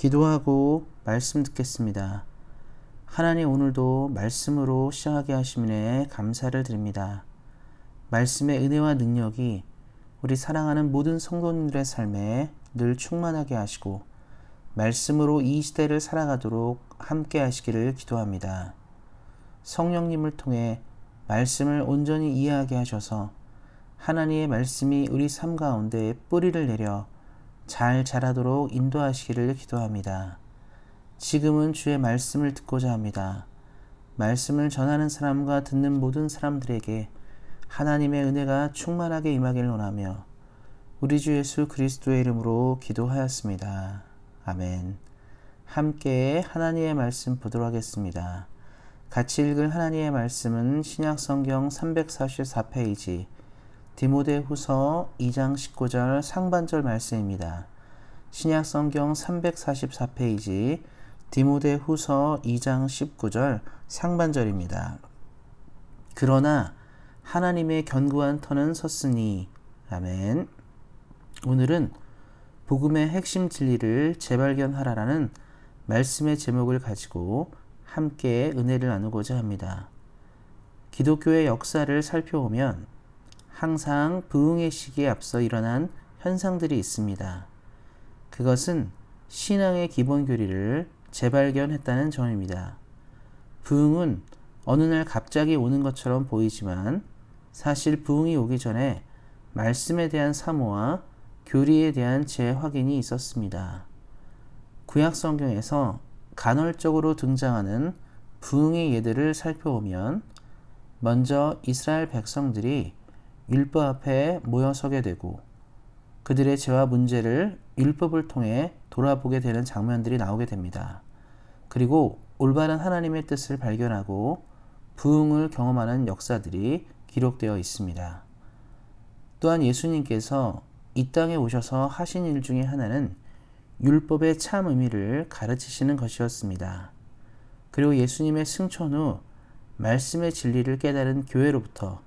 기도하고 말씀 듣겠습니다. 하나님, 오늘도 말씀으로 시작하게 하심에 감사를 드립니다. 말씀의 은혜와 능력이 우리 사랑하는 모든 성도님들의 삶에 늘 충만하게 하시고 말씀으로 이 시대를 살아가도록 함께 하시기를 기도합니다. 성령님을 통해 말씀을 온전히 이해하게 하셔서 하나님의 말씀이 우리 삶 가운데 뿌리를 내려 잘 자라도록 인도하시기를 기도합니다. 지금은 주의 말씀을 듣고자 합니다. 말씀을 전하는 사람과 듣는 모든 사람들에게 하나님의 은혜가 충만하게 임하기를 원하며 우리 주 예수 그리스도의 이름으로 기도하였습니다. 아멘. 함께 하나님의 말씀 보도록 하겠습니다. 같이 읽을 하나님의 말씀은 신약성경 344페이지 디모데후서 2장 19절 상반절 말씀입니다. 신약성경 344페이지 디모데후서 2장 19절 상반절입니다. 그러나 하나님의 견고한 터는 섰으니. 아멘. 오늘은 복음의 핵심 진리를 재발견하라라는 말씀의 제목을 가지고 함께 은혜를 나누고자 합니다. 기독교의 역사를 살펴보면 항상 부흥의 시기에 앞서 일어난 현상들이 있습니다. 그것은 신앙의 기본 교리를 재발견했다는 점입니다. 부흥은 어느 날 갑자기 오는 것처럼 보이지만 사실 부흥이 오기 전에 말씀에 대한 사모와 교리에 대한 재확인이 있었습니다. 구약 성경에서 간헐적으로 등장하는 부흥의 예들을 살펴보면 먼저 이스라엘 백성들이 율법 앞에 모여서게 되고 그들의 죄와 문제를 율법을 통해 돌아보게 되는 장면들이 나오게 됩니다. 그리고 올바른 하나님의 뜻을 발견하고 부흥을 경험하는 역사들이 기록되어 있습니다. 또한 예수님께서 이 땅에 오셔서 하신 일 중에 하나는 율법의 참 의미를 가르치시는 것이었습니다. 그리고 예수님의 승천 후 말씀의 진리를 깨달은 교회로부터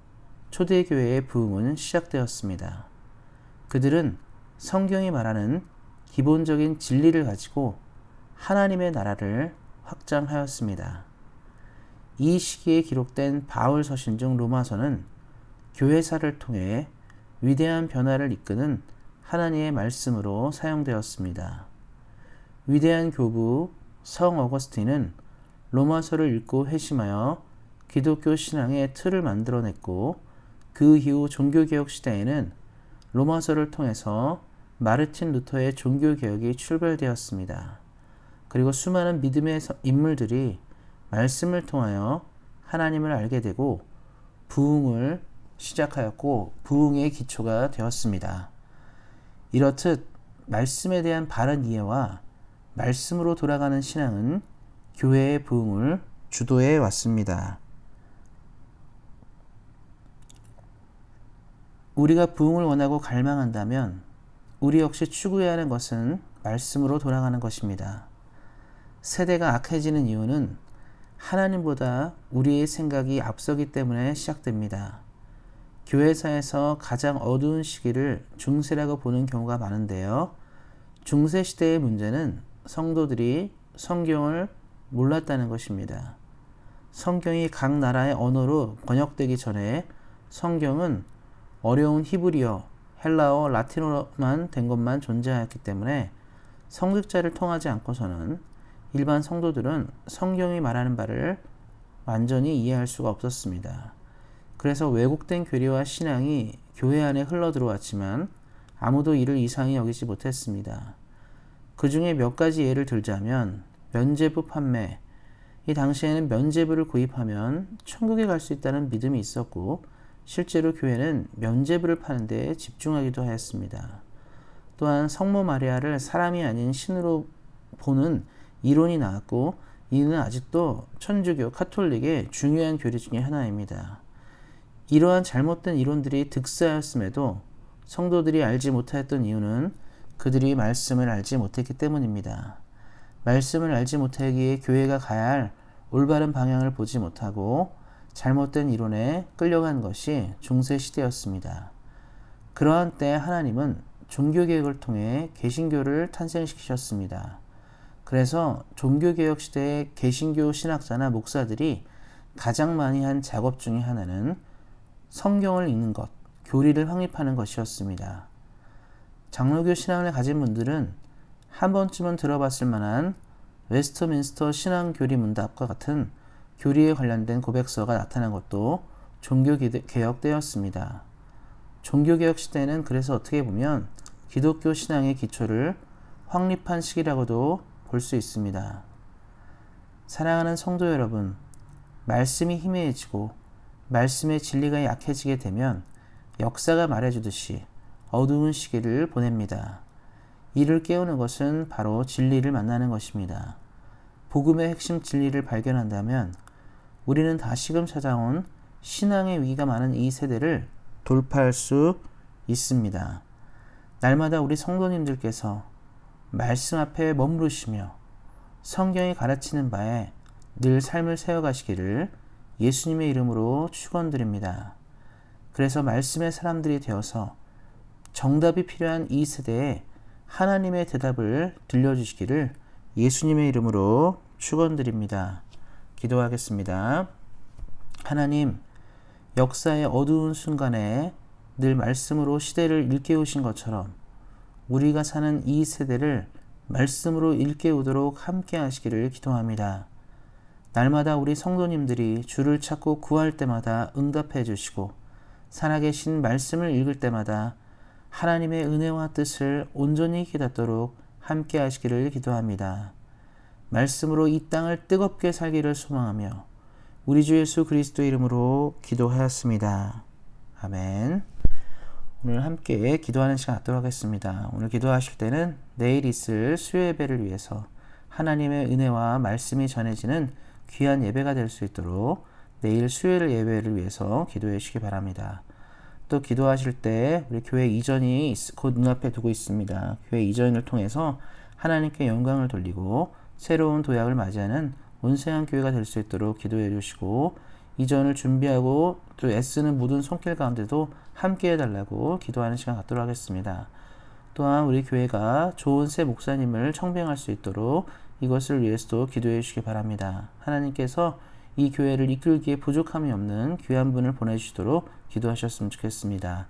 초대교회의 부흥은 시작되었습니다. 그들은 성경이 말하는 기본적인 진리를 가지고 하나님의 나라를 확장하였습니다. 이 시기에 기록된 바울 서신 중 로마서는 교회사를 통해 위대한 변화를 이끄는 하나님의 말씀으로 사용되었습니다. 위대한 교부 성 어거스틴은 로마서를 읽고 회심하여 기독교 신앙의 틀을 만들어냈고 그 이후 종교개혁 시대에는 로마서를 통해서 마르틴 루터의 종교개혁이 출발되었습니다. 그리고 수많은 믿음의 인물들이 말씀을 통하여 하나님을 알게 되고 부흥을 시작하였고 부흥의 기초가 되었습니다. 이렇듯 말씀에 대한 바른 이해와 말씀으로 돌아가는 신앙은 교회의 부흥을 주도해 왔습니다. 우리가 부흥을 원하고 갈망한다면 우리 역시 추구해야 하는 것은 말씀으로 돌아가는 것입니다. 세대가 악해지는 이유는 하나님보다 우리의 생각이 앞서기 때문에 시작됩니다. 교회사에서 가장 어두운 시기를 중세라고 보는 경우가 많은데요. 중세 시대의 문제는 성도들이 성경을 몰랐다는 것입니다. 성경이 각 나라의 언어로 번역되기 전에 성경은 어려운 히브리어, 헬라어, 라틴어만 된 것만 존재하였기 때문에 성직자를 통하지 않고서는 일반 성도들은 성경이 말하는 바를 완전히 이해할 수가 없었습니다. 그래서 왜곡된 교리와 신앙이 교회 안에 흘러들어왔지만 아무도 이를 이상히 여기지 못했습니다. 그 중에 몇 가지 예를 들자면 면죄부 판매. 이 당시에는 면죄부를 구입하면 천국에 갈 수 있다는 믿음이 있었고 실제로 교회는 면죄부를 파는 데 집중하기도 하였습니다. 또한 성모 마리아를 사람이 아닌 신으로 보는 이론이 나왔고 이는 아직도 천주교 카톨릭의 중요한 교리 중에 하나입니다. 이러한 잘못된 이론들이 득세하였음에도 성도들이 알지 못하였던 이유는 그들이 말씀을 알지 못했기 때문입니다. 말씀을 알지 못하기에 교회가 가야 할 올바른 방향을 보지 못하고 잘못된 이론에 끌려간 것이 중세 시대였습니다. 그러한 때 하나님은 종교개혁을 통해 개신교를 탄생시키셨습니다. 그래서 종교개혁 시대의 개신교 신학자나 목사들이 가장 많이 한 작업 중에 하나는 성경을 읽는 것, 교리를 확립하는 것이었습니다. 장로교 신앙을 가진 분들은 한 번쯤은 들어봤을 만한 웨스트민스터 신앙교리 문답과 같은 교리에 관련된 고백서가 나타난 것도 종교개혁 때였습니다. 종교개혁 시대는 그래서 어떻게 보면 기독교 신앙의 기초를 확립한 시기라고도 볼 수 있습니다. 사랑하는 성도 여러분, 말씀이 희미해지고 말씀의 진리가 약해지게 되면 역사가 말해주듯이 어두운 시기를 보냅니다. 이를 깨우는 것은 바로 진리를 만나는 것입니다. 복음의 핵심 진리를 발견한다면 우리는 다시금 찾아온 신앙의 위기가 많은 이 세대를 돌파할 수 있습니다. 날마다 우리 성도님들께서 말씀 앞에 머무르시며 성경이 가르치는 바에 늘 삶을 세워가시기를 예수님의 이름으로 축원드립니다. 그래서 말씀의 사람들이 되어서 정답이 필요한 이 세대에 하나님의 대답을 들려주시기를 예수님의 이름으로 축원드립니다. 기도하겠습니다. 하나님, 역사의 어두운 순간에 늘 말씀으로 시대를 일깨우신 것처럼 우리가 사는 이 세대를 말씀으로 일깨우도록 함께 하시기를 기도합니다. 날마다 우리 성도님들이 주를 찾고 구할 때마다 응답해 주시고 살아계신 말씀을 읽을 때마다 하나님의 은혜와 뜻을 온전히 깨닫도록 함께 하시기를 기도합니다. 말씀으로 이 땅을 뜨겁게 살기를 소망하며 우리 주 예수 그리스도의 이름으로 기도하였습니다. 아멘. 오늘 함께 기도하는 시간 갖도록 하겠습니다. 오늘 기도하실 때는 내일 있을 수요 예배를 위해서 하나님의 은혜와 말씀이 전해지는 귀한 예배가 될 수 있도록 내일 수요일 예배를 위해서 기도해 주시기 바랍니다. 또 기도하실 때 우리 교회 이전이 곧 눈앞에 두고 있습니다. 교회 이전을 통해서 하나님께 영광을 돌리고 새로운 도약을 맞이하는 온생한 교회가 될 수 있도록 기도해 주시고 이전을 준비하고 또 애쓰는 모든 손길 가운데도 함께 해달라고 기도하는 시간 갖도록 하겠습니다. 또한 우리 교회가 좋은 새 목사님을 청빙할 수 있도록 이것을 위해서도 기도해 주시기 바랍니다. 하나님께서 이 교회를 이끌기에 부족함이 없는 귀한 분을 보내주시도록 기도하셨으면 좋겠습니다.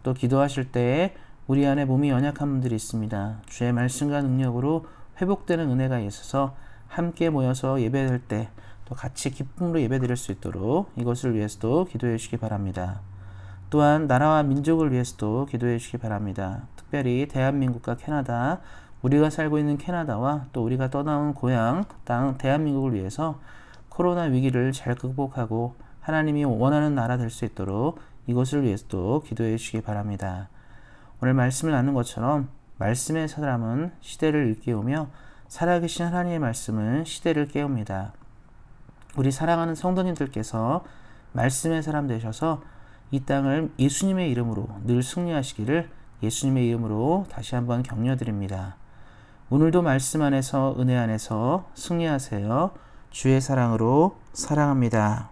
또 기도하실 때 우리 안에 몸이 연약한 분들이 있습니다. 주의 말씀과 능력으로 회복되는 은혜가 있어서 함께 모여서 예배할 때 또 같이 기쁨으로 예배드릴 수 있도록 이것을 위해서도 기도해 주시기 바랍니다. 또한 나라와 민족을 위해서도 기도해 주시기 바랍니다. 특별히 대한민국과 캐나다, 우리가 살고 있는 캐나다와 또 우리가 떠나온 고향, 땅 대한민국을 위해서 코로나 위기를 잘 극복하고 하나님이 원하는 나라 될 수 있도록 이것을 위해서도 기도해 주시기 바랍니다. 오늘 말씀을 나눈 것처럼 말씀의 사람은 시대를 일깨우며 살아계신 하나님의 말씀은 시대를 깨웁니다. 우리 사랑하는 성도님들께서 말씀의 사람 되셔서 이 땅을 예수님의 이름으로 늘 승리하시기를 예수님의 이름으로 다시 한번 격려드립니다. 오늘도 말씀 안에서 은혜 안에서 승리하세요. 주의 사랑으로 사랑합니다.